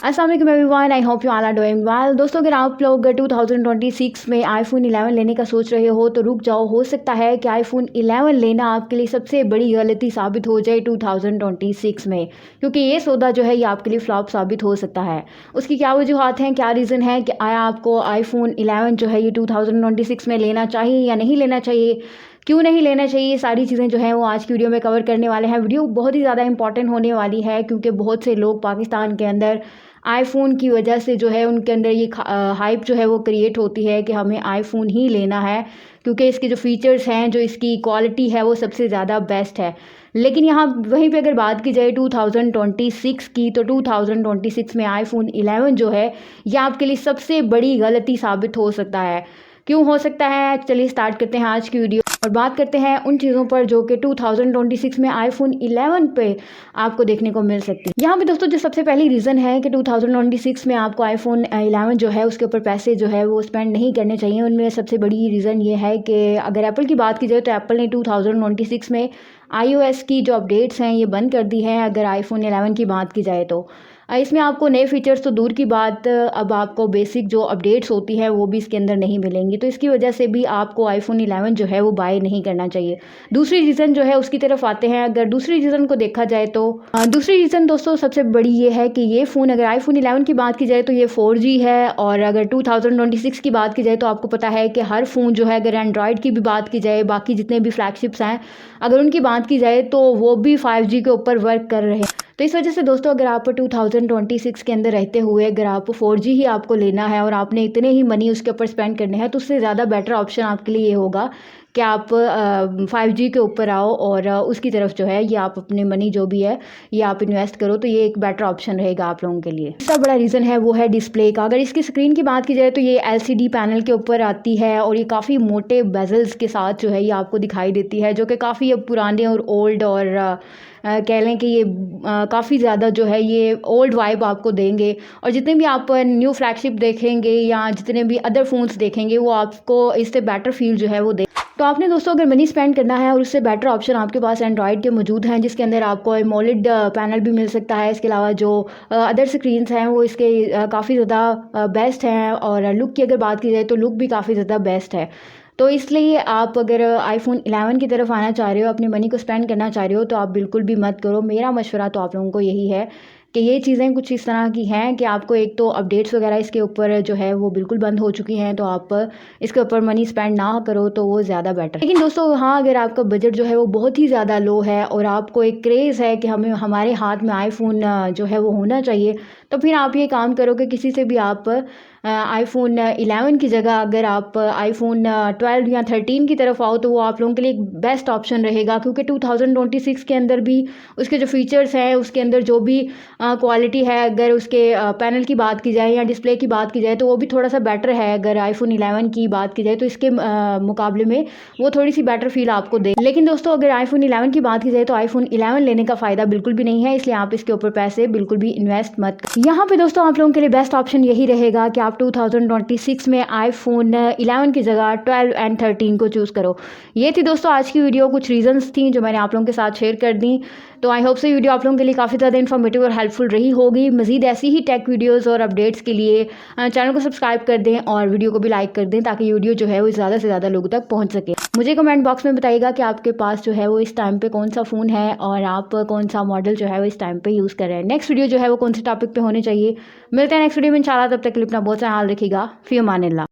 अस्सलाम वालेकुम everyone, I hope you all are doing well. दोस्तों, अगर आप लोग 2026 में आईफोन 11 लेने का सोच रहे हो तो रुक जाओ। हो सकता है कि आईफोन 11 लेना आपके लिए सबसे बड़ी गलती साबित हो जाए 2026 में, क्योंकि ये सौदा जो है ये आपके लिए फ्लॉप साबित हो सकता है। उसकी क्या वजूहत हैं, क्या रीज़न है कि आया आपको आईफोन 11 जो है ये 2026 में लेना चाहिए या नहीं लेना चाहिए, क्यों नहीं लेना चाहिए, सारी चीज़ें जो हैं वो आज की वीडियो में कवर करने वाले हैं। वीडियो बहुत ही ज़्यादा इंपॉर्टेंट होने वाली है, क्योंकि बहुत से लोग पाकिस्तान के अंदर आईफ़ोन की वजह से जो है उनके अंदर ये हाइप जो है वो क्रिएट होती है कि हमें आईफ़ोन ही लेना है, क्योंकि इसके जो फ़ीचर्स हैं, जो इसकी क्वालिटी है वो सबसे ज़्यादा बेस्ट है। लेकिन यहाँ वहीं पे अगर बात की जाए 2026 की, तो 2026 में आईफ़ोन 11 जो है ये आपके लिए सबसे बड़ी गलती साबित हो सकता है। क्यों हो सकता है, चलिए स्टार्ट करते हैं आज की वीडियो और बात करते हैं उन चीज़ों पर जो कि 2026 में आईफोन 11 पे आपको देखने को मिल सकती है। यहाँ पे दोस्तों जो सबसे पहली रीज़न है कि 2026 में आपको आईफोन 11 जो है उसके ऊपर पैसे जो है वो स्पेंड नहीं करने चाहिए। उनमें सबसे बड़ी रीज़न ये है कि अगर एप्पल की बात की जाए तो एप्पल ने 2026 में iOS की जो अपडेट्स हैं ये बंद कर दी है। अगर आईफोन 11 की बात की जाए तो इसमें आपको नए फीचर्स तो दूर की बात, अब आपको बेसिक जो अपडेट्स होती है वो भी इसके अंदर नहीं मिलेंगी। तो इसकी वजह से भी आपको आईफोन 11 जो है वो बाय नहीं करना चाहिए। दूसरी रीज़न जो है उसकी तरफ आते हैं। अगर दूसरी रीज़न को देखा जाए तो दूसरी रीज़न दोस्तों सबसे बड़ी ये है कि ये फ़ोन, अगर आईफोन 11 की बात की जाए तो ये 4G है, और अगर 2026 की बात की जाए तो आपको पता है कि हर फ़ोन जो है, अगर एंड्रॉयड की भी बात की जाए, बाकी जितने भी फ्लैगशिप्स हैं अगर उनकी बात की जाए तो वो भी 5G के ऊपर वर्क कर रहे हैं। तो इस वजह से दोस्तों अगर आप 2026 के अंदर रहते हुए अगर आप 4G ही आपको लेना है और आपने इतने ही मनी उसके ऊपर स्पेंड करने हैं, तो उससे ज़्यादा बेटर ऑप्शन आपके लिए ये होगा कि आप 5G के ऊपर आओ और उसकी तरफ जो है ये आप अपने मनी जो भी है ये आप इन्वेस्ट करो। तो ये एक बेटर ऑप्शन रहेगा आप लोगों के लिए। दूसरा बड़ा रीज़न है वो है डिस्प्ले का। अगर इसकी स्क्रीन की बात की जाए तो ये LCD पैनल के ऊपर आती है और ये काफ़ी मोटे बेजल्स के साथ जो है ये आपको दिखाई देती है, जो कि काफ़ी अब पुराने और ओल्ड और कह लें कि ये काफ़ी ज़्यादा जो है ये ओल्ड वाइब आपको देंगे। और जितने भी आप न्यू फ्लैगशिप देखेंगे या जितने भी अदर फ़ोन्स देखेंगे वो आपको इससे बेटर फील जो है वो दे। तो आपने दोस्तों अगर मनी स्पेंड करना है और उससे बेटर ऑप्शन आपके पास एंड्रॉयड के मौजूद हैं, जिसके अंदर आपको एमोलेड पैनल भी मिल सकता है। इसके अलावा जो अदर स्क्रीन्स हैं वो इसके काफ़ी ज़्यादा बेस्ट हैं, और लुक की अगर बात की जाए तो लुक भी काफ़ी ज़्यादा बेस्ट है। तो इसलिए आप अगर आईफोन 11 की तरफ आना चाह रहे हो, अपने मनी को स्पेंड करना चाह रहे हो, तो आप बिल्कुल भी मत करो। मेरा मशवरा तो आप लोगों को यही है कि ये चीज़ें कुछ इस तरह की हैं कि आपको एक तो अपडेट्स वगैरह इसके ऊपर जो है वो बिल्कुल बंद हो चुकी हैं, तो आप इसके ऊपर मनी स्पेंड ना करो तो वो ज़्यादा बेटर। लेकिन दोस्तों हाँ, अगर आपका बजट जो है वो बहुत ही ज़्यादा लो है और आपको एक क्रेज़ है कि हमें हमारे हाथ में आईफोन जो है वो होना चाहिए, तो फिर आप ये काम करो कि किसी से भी आप आईफोन 11 की जगह अगर आप आईफोन 12 या 13 की तरफ आओ तो वो आप लोगों के लिए एक बेस्ट ऑप्शन रहेगा, क्योंकि 2026 के अंदर भी उसके जो फीचर्स हैं, उसके अंदर जो भी क्वालिटी है, अगर उसके पैनल की बात की जाए या डिस्प्ले की बात की जाए तो वो भी थोड़ा सा बेटर है। अगर आईफोन 11 की बात की जाए तो इसके मुकाबले में वो थोड़ी सी बेटर फील आपको दे। लेकिन दोस्तों अगर आईफोन 11 की बात की जाए तो आईफोन 11 लेने का फ़ायदा बिल्कुल भी नहीं है, इसलिए आप इसके ऊपर पैसे बिल्कुल भी इन्वेस्ट मत करें। यहाँ पे दोस्तों आप लोगों के लिए बेस्ट ऑप्शन यही रहेगा कि आप 2026 में आईफोन 11 की जगह 12 एंड 13 को चूज़ करो। ये थी दोस्तों आज की वीडियो, कुछ रीजंस थी जो मैंने आप लोगों के साथ शेयर कर दी। तो आई होप से वीडियो आप लोगों के लिए काफ़ी ज़्यादा इन्फॉर्मेटिव और हेल्पफुल रही होगी। मज़ीद ऐसी ही टेक वीडियोस और अपडेट्स के लिए चैनल को सब्सक्राइब कर दें और वीडियो को भी लाइक कर दें, ताकि वीडियो जो है वो ज़्यादा से ज़्यादा लोगों तक पहुंच सके। मुझे कमेंट बॉक्स में बताइएगा कि आपके पास जो है वो इस टाइम पे कौन सा फ़ोन है और आप कौन सा मॉडल जो है वो इस टाइम पे यूज़ कर रहे हैं। नेक्स्ट वीडियो जो है वो कौन से टॉपिक पे होने चाहिए। मिलते हैं नेक्स्ट वीडियो में इंशाल्लाह। तब तक के लिए अपना बहुत सा ख्याल रखिएगा। फ़ी अमानिल्लाह।